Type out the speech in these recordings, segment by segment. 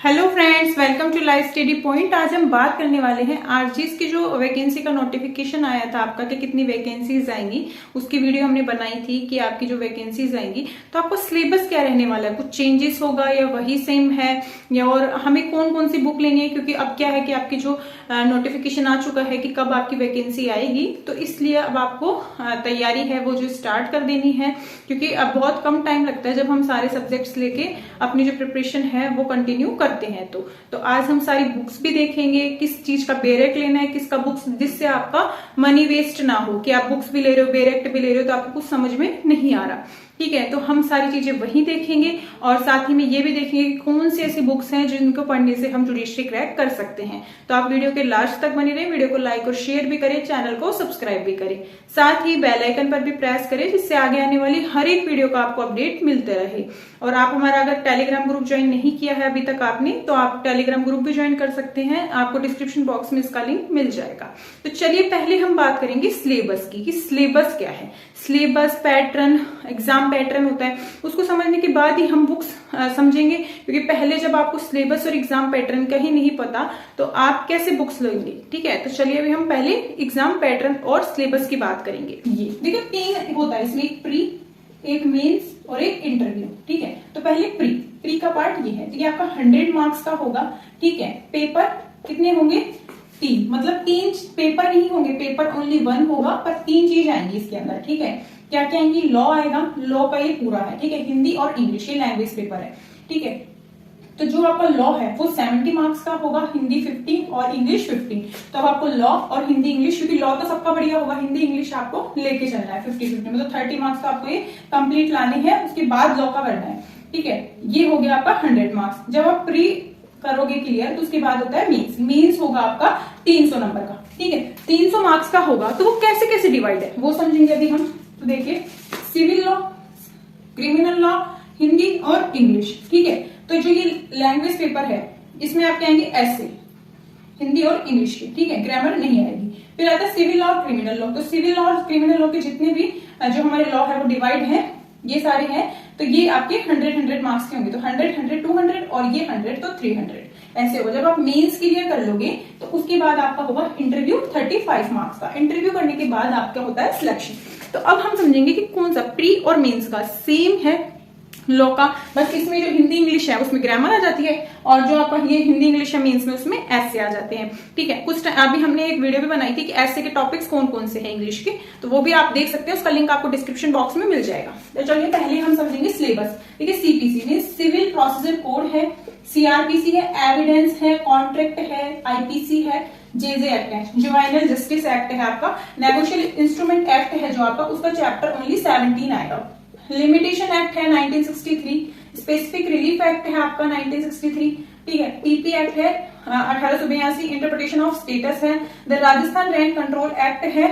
Hello friends, welcome to live study point. आज हम बात करने वाले हैं आरजीएस की जो वैकेंसी का नोटिफिकेशन आया था आपका कि कितनी वैकेंसीज आएंगी, उसकी वीडियो हमने बनाई थी कि आपकी जो वैकेंसीज आएंगी तो आपको सिलेबस क्या रहने वाला है, कुछ चेंजेस होगा या वही सेम है, या और हमें कौन कौन सी बुक लेनी है, क्योंकि अब क्या है कि आपकी जो नोटिफिकेशन आ चुका है कि कब आपकी वैकेंसी आएगी, तो इसलिए अब आपको तैयारी है वो जो स्टार्ट कर देनी है, क्योंकि अब बहुत कम टाइम लगता है जब हम सारे सब्जेक्ट्स लेके अपनी जो प्रिपरेशन है वो कंटिन्यू करते हैं। तो आज हम सारी बुक्स भी देखेंगे, किस चीज का बेरेक्ट लेना है, किसका बुक्स, जिससे आपका मनी वेस्ट ना हो कि आप बुक्स भी ले रहे हो बेरेक्ट भी ले रहे हो तो आपको कुछ समझ में नहीं आ रहा। ठीक है, तो हम सारी चीजें वही देखेंगे और साथ ही में ये भी देखेंगे कि कौन सी ऐसी बुक्स हैं जिनको पढ़ने से हम जुडिशरी क्रैक कर सकते हैं। तो आप वीडियो के लास्ट तक बने रहे, वीडियो को लाइक और शेयर भी करें, चैनल को सब्सक्राइब भी करें, साथ ही बेल आइकन पर भी प्रेस करें जिससे आगे आने वाली हर एक वीडियो का आपको अपडेट मिलते रहे। और आप हमारा अगर टेलीग्राम ग्रुप ज्वाइन नहीं किया है अभी तक आपने, तो आप टेलीग्राम ग्रुप भी ज्वाइन कर सकते हैं, आपको डिस्क्रिप्शन बॉक्स में इसका लिंक मिल जाएगा। तो चलिए पहले हम बात करेंगे सिलेबस की कि सिलेबस क्या है। सिलेबस पैटर्न, एग्जाम पैटर्न होता है, उसको समझने के बाद ही हम बुक्स समझेंगे, क्योंकि पहले जब आपको सिलेबस और एग्जाम पैटर्न का ही नहीं पता तो आप कैसे बुक्स लेंगे। ठीक है, तो चलिए अभी हम पहले एग्जाम पैटर्न और सिलेबस की बात करेंगे। ये देखिए 3 होता है इसमें, एक प्री, एक मेंस और एक इंटरव्यू। ठीक है, तो पहले प्री का पार्ट ये है, ठीक है, आपका 100 मार्क्स का होगा। ठीक है, पेपर कितने होंगे? 3, मतलब 3 पेपर नहीं होंगे, पेपर ओनली 1 होगा, पर 3 चीज आएंगी इसके अंदर। ठीक है, क्या क्या आएंगी? लॉ आएगा, लॉ का ये पूरा है। ठीक है, हिंदी और इंग्लिश, ये लैंग्वेज पेपर है। ठीक है, तो जो आपका लॉ है वो 70 मार्क्स का होगा, हिंदी 50 और इंग्लिश 50। तो अब आपको लॉ और हिंदी इंग्लिश, क्योंकि लॉ तो सबका बढ़िया होगा, हिंदी इंग्लिश आपको लेके चलना है 50-50, मतलब 30 मार्क्स का आपको ये कंप्लीट लाने हैं, उसके बाद लॉ का करना है। ठीक है, ये हो गया आपका 100 मार्क्स। जब आप प्री करोगे क्लियर तो उसके बाद होता है मीन्स। मीन्स होगा आपका 300 नंबर का। ठीक है, 300 मार्क्स का होगा, तो वो कैसे कैसे डिवाइड है वो समझेंगे अभी हम। तो देखिए, civil law, criminal law, Hindi और इंग्लिश। ठीक है, तो जो ये लैंग्वेज पेपर है इसमें आपके आएंगे ऐसे हिंदी और इंग्लिश के। ठीक है, ग्रामर नहीं आएगी। फिर आता है सिविल लॉ और क्रिमिनल लॉ। तो सिविल लॉ और क्रिमिनल लॉ के जितने भी जो हमारे लॉ है वो डिवाइड है, ये सारे हैं, तो ये आपके 100 मार्क्स के होंगे। तो 100, 200 और ये 100 तो 300 ऐसे होगा। जब आप मेंस क्लियर कर लोगे तो उसके बाद आपका होगा इंटरव्यू 35 मार्क्स का। इंटरव्यू करने के बाद आपका होता है सिलेक्शन। तो अब हम समझेंगे कि कौन सा प्री और मेंस का सेम है लॉ का, बस इसमें जो हिंदी इंग्लिश है उसमें ग्रामर आ जाती है, और जो आपका ये हिंदी इंग्लिश है मेंस में उसमें ऐसे आ जाते हैं। ठीक है, कुछ अभी हमने एक वीडियो भी बनाई थी कि ऐसे के टॉपिक्स कौन कौन से हैं इंग्लिश के, तो वो भी आप देख सकते हैं, उसका लिंक आपको डिस्क्रिप्शन बॉक्स में मिल जाएगा। तो चलिए पहले हम समझेंगे सिलेबस। ठीक है, CPC mean civil procedure code है, सीआरपीसी है, एविडेंस है, कॉन्ट्रैक्ट है, आईपीसी है, जेजे एक्ट है, जुवेनाइल जस्टिस एक्ट है आपका, नेगोशियल इंस्ट्रूमेंट एक्ट है जो आपका, उसका चैप्टर ओनली 17 आएगा। लिमिटेशन एक्ट है 1963, स्पेसिफिक रिलीफ एक्ट है आपका 1963। ठीक है, पीपी एक्ट है 1882, इंटरप्रिटेशन ऑफ स्टेटस है, the Rajasthan rent control act है,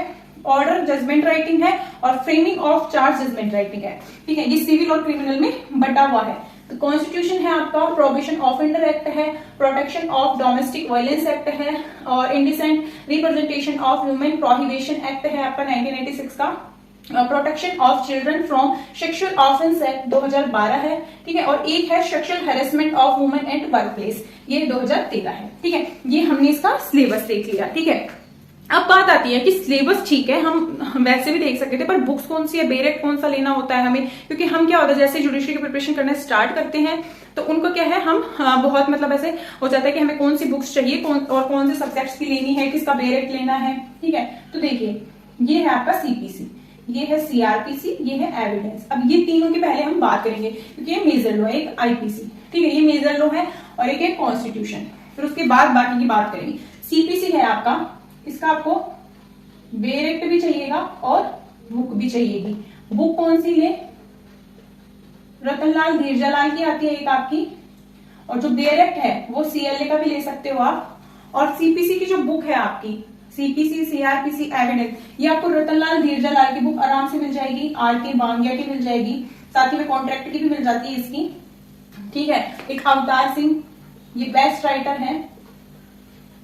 ऑर्डर जजमेंट राइटिंग है, और framing of charge judgement writing है। ठीक है, ये सिविल और क्रिमिनल में बटा हुआ है। तो कॉन्स्टिट्यूशन है आपका, प्रोहिबिशन ऑफेंडर एक्ट है, protection of domestic violence act है, और indecent representation of women prohibition act है आपका 1996 का, protection of children from sexual offence act 2012 है। ठीक है, और एक है sexual harassment of women at work place, ये 2013 है। ठीक है, ये हमने इसका सिलेबस देख लिया। ठीक है, अब बात आती है कि सिलेबस ठीक है, हम वैसे भी देख सकते थे, पर बुक्स कौन सी है, बेरेक्ट कौन सा लेना होता है हमें, क्योंकि हम क्या होता है जैसे जुडिशरी की प्रिपरेशन करना स्टार्ट करते हैं तो उनको क्या है, हम बहुत मतलब ऐसे हो जाता है कि हमें कौन सी बुक्स चाहिए, कौन से सब्जेक्ट्स की लेनी है, किसका बेरेक्ट लेना है। ठीक है, तो देखिए ये है आपका सीपीसी, ये है सीआरपीसी, ये है एविडेंस। अब ये तीनों की पहले हम बात करेंगे क्योंकि ये मेजर लॉ है, एक आईपीसी। ठीक है, ये मेजर लॉ है, और एक है कॉन्स्टिट्यूशन, फिर उसके बाद बाकी की बात करेंगे। सीपीसी है आपका, इसका आपको बेरेक्ट भी चाहिएगा और बुक भी चाहिएगी। बुक कौन सी ले? रतनलाल धीरजालाल की आती है एक आपकी, और जो बेरेक्ट है वो सीएलए का भी ले सकते हो आप। और सीपीसी की जो बुक है आपकी, सीपीसी, सीआरपीसी, एविडेंस, ये आपको रतनलाल धीरजालाल की बुक आराम से मिल जाएगी, आरके बांगिया की मिल जाएगी, साथ ही में कॉन्ट्रैक्ट की भी मिल जाती है इसकी। ठीक है, एक अवतार सिंह, ये बेस्ट राइटर है।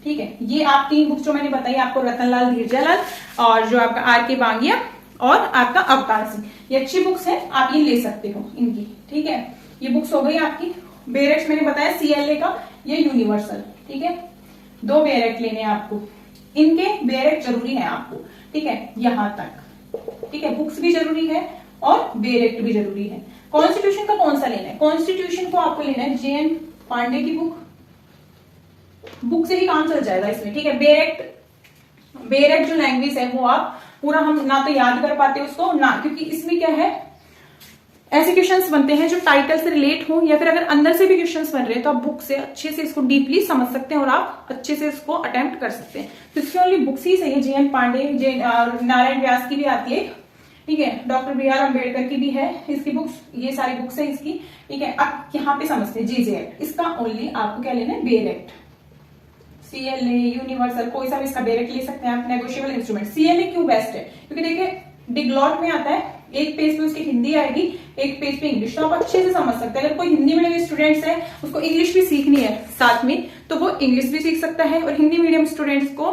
ठीक है, ये आप 3 बुक्स जो मैंने बताई आपको, रतनलाल धीरजालाल और जो आपका आरके बांगिया और आपका अवतार सिंह, ये अच्छी बुक्स है, आप ये ले सकते हो इनकी। ठीक है, ये बुक्स हो गई आपकी। बेरेक्ट मैंने बताया CLA का, ये यूनिवर्सल, ठीक है। 2 बेरेक्ट लेने हैं आपको, इनके बेरेक्ट जरूरी है आपको, ठीक है, यहां तक, ठीक है। बुक्स भी जरूरी है और बेरेक्ट भी जरूरी है। कॉन्स्टिट्यूशन का कौन सा लेना है? कॉन्स्टिट्यूशन को आपको लेना है JN पांडे की बुक से ही काम चल जाएगा इसमें, ठीक है। बेरेक्ट जो लैंग्वेज है वो आप पूरा, हम ना तो याद कर पाते उसको ना, क्योंकि इसमें क्या है, ऐसे क्वेश्चंस बनते हैं जो टाइटल से रिलेट हो, या फिर अगर अंदर से भी क्वेश्चंस बन रहे हैं तो आप बुक से अच्छे से इसको डीपली समझ सकते हैं और आप अच्छे से इसको अटेम्प्ट कर सकते हैं। तो इसके ओनली बुक्स ही सही है, JN पांडे, नारायण व्यास की भी आती है, ठीक है, डॉक्टर BR अम्बेडकर की भी है इसकी बुक्स, ये सारी बुक्स है इसकी, ठीक है। अब यहाँ पे समझते हैं JJX, इसका ओनली आपको क्या लेना है, बेरेक्ट। CLA, यूनिवर्सल, कोई सा भी इसका बेरेक्ट ले सकते हैं आप, नेगोशिएबल इंस्ट्रूमेंट। CLA क्यों बेस्ट है? क्योंकि देखिए डिग्लॉट में आता है, एक पेज पे उसकी हिंदी आएगी, एक पेज पे इंग्लिश, तो आप अच्छे से समझ सकते हैं। अगर कोई हिंदी मीडियम स्टूडेंट्स है, उसको इंग्लिश भी सीखनी है साथ में, तो वो इंग्लिश भी सीख सकता है, और हिंदी मीडियम स्टूडेंट्स को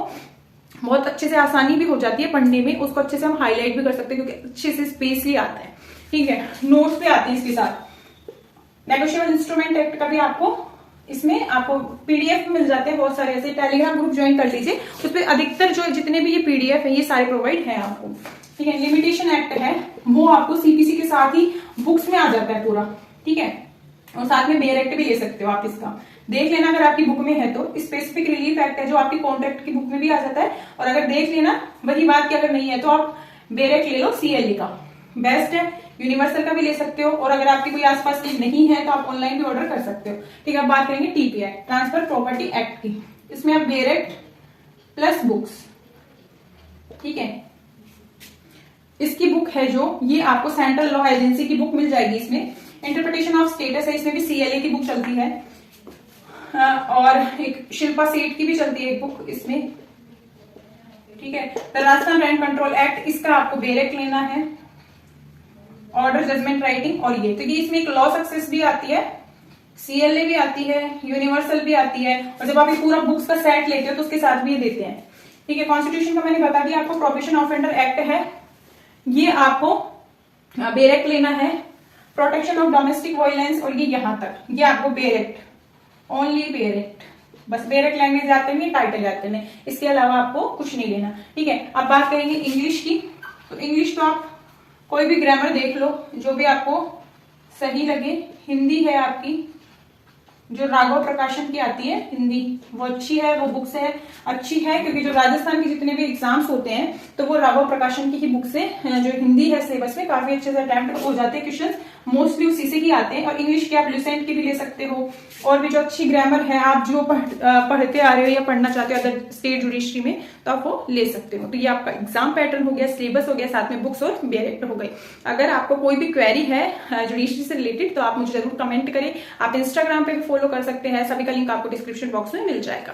बहुत अच्छे से आसानी भी हो जाती है पढ़ने में, उसको अच्छे से हम हाईलाइट भी कर सकते हैं क्योंकि अच्छे से स्पेसली आता है, ठीक है। नोट्स भी आते हैं इसके साथ। नेगोशिएबल इंस्ट्रूमेंट एक्ट का भी आपको इसमें आपको PDF मिल जाते हैं बहुत सारे, ऐसे टेलीग्राम ग्रुप ज्वाइन कर लीजिए, उसपे अधिकतर जो जितने भी ये PDF है ये सारे प्रोवाइड है आपको, ठीक है। लिमिटेशन एक्ट है, वो आपको CPC के साथ ही बुक्स में आ जाता है पूरा, ठीक है, और साथ में बेरेक्ट भी ले सकते हो आप, इसका देख लेना अगर आपकी बुक में है तो। स्पेसिफिक रिलीफ एक्ट है जो आपकी कॉन्ट्रैक्ट की बुक में भी आ जाता है, और अगर देख लेना वही बात कि अगर नहीं है तो आप बेरेक्ट ले लो, CLA का बेस्ट है। यूनिवर्सल का भी ले सकते हो, और अगर आपकी कोई आसपास चीज नहीं है तो आप ऑनलाइन भी ऑर्डर कर सकते हो, ठीक है। अब बात करेंगे TP act, transfer property act की, इसमें आप बेरेक्ट प्लस बुक्स, ठीक है। इसकी बुक है जो, ये आपको सेंट्रल लॉ एजेंसी की बुक मिल जाएगी, इसमें इंटरप्रिटेशन ऑफ स्टेटस है, इसमें भी CLA की बुक चलती है, और एक शिल्पा सेठ की भी चलती है एक बुक इसमें, ठीक है। The Rajasthan rent control act, इसका आपको बेरेक्ट लेना है, ऑर्डर जजमेंट राइटिंग, और ये तो ये इसमें एक लॉ सक्सेस भी आती है, CLA भी आती है, यूनिवर्सल भी आती है, और जब आप ये पूरा बुक्स का सेट लेते हो तो उसके साथ भी ये देते हैं, ठीक है। कॉन्स्टिट्यूशन का मैंने बता दिया आपको, प्रोबेशन ऑफेंडर एक्ट है, ये आपको बेरेक्ट लेना है, प्रोटेक्शन ऑफ डोमेस्टिक वायलेंस, और ये यहां तक, ये आपको बेरेक्ट, ओनली बेरेक्ट, बस बेरेक्ट लैंग्वेज आते हैं, टाइटल आते हैं, इसके अलावा आपको कुछ नहीं लेना, ठीक है। अब बात करेंगे इंग्लिश की, तो इंग्लिश तो आप कोई भी ग्रामर देख लो जो भी आपको सही लगे। हिंदी है आपकी, जो राघव प्रकाशन की आती है हिंदी, वो अच्छी है, वो बुक से अच्छी है, क्योंकि जो राजस्थान के जितने भी एग्जाम्स होते हैं तो वो राघव प्रकाशन की ही बुक से, जो हिंदी है सिलेबस में काफी अच्छे से अटेम्प्ट हो जाते हैं क्वेश्चंस, मोस्टली उसी से ही आते हैं। और इंग्लिश की आप लुसेंट की भी ले सकते हो, और भी जो अच्छी ग्रामर है, आप जो पढ़ते आ रहे हो या पढ़ना चाहते हो अदर स्टेट जुडिशरी में, तो आप वो ले सकते हो। तो ये आपका एग्जाम पैटर्न हो गया, सिलेबस हो गया, साथ में बुक्स और बेरेक्ट हो गई। अगर आपको कोई भी क्वेरी है जुडिशरी से रिलेटेड तो आप मुझे जरूर कमेंट करें। आप इंस्टाग्राम पे भी फॉलो कर सकते हैं, सभी का लिंक आपको डिस्क्रिप्शन बॉक्स में मिल जाएगा।